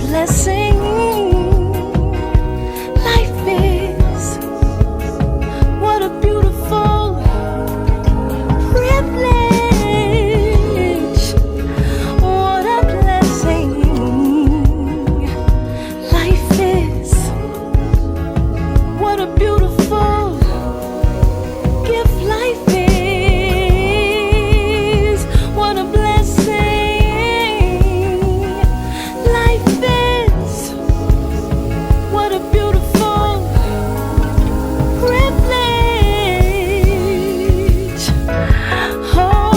blessing life is. What a beautiful privilege. What a blessing life is. What a beautiful gift life is. What a blessing life is. What a beautiful privilege. Oh,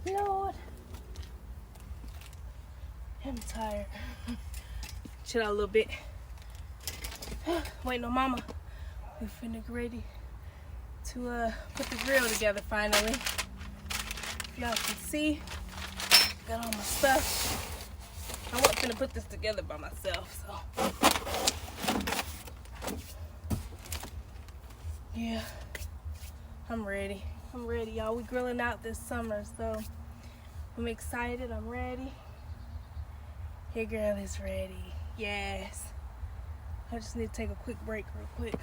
Lord, I'm tired. Chill out a little bit. Waiting on Mama. We finna get ready to put the grill together finally. If y'all can see, got all my stuff. I wasn't finna put this together by myself, so yeah, I'm ready. I'm ready, y'all. We grilling out this summer, so I'm excited. I'm ready. Your girl is ready. Yes. I just need to take a quick break real quick.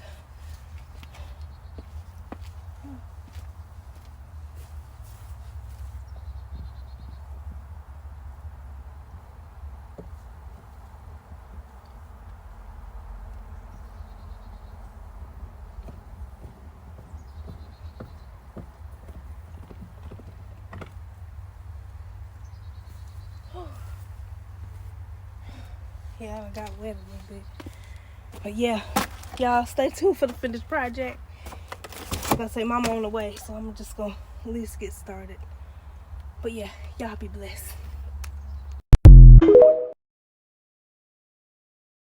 Yeah, I got wet a little bit. But yeah, y'all stay tuned for the finished project. Like I say, Mama on the way, so I'm just gonna at least get started. But yeah, y'all be blessed.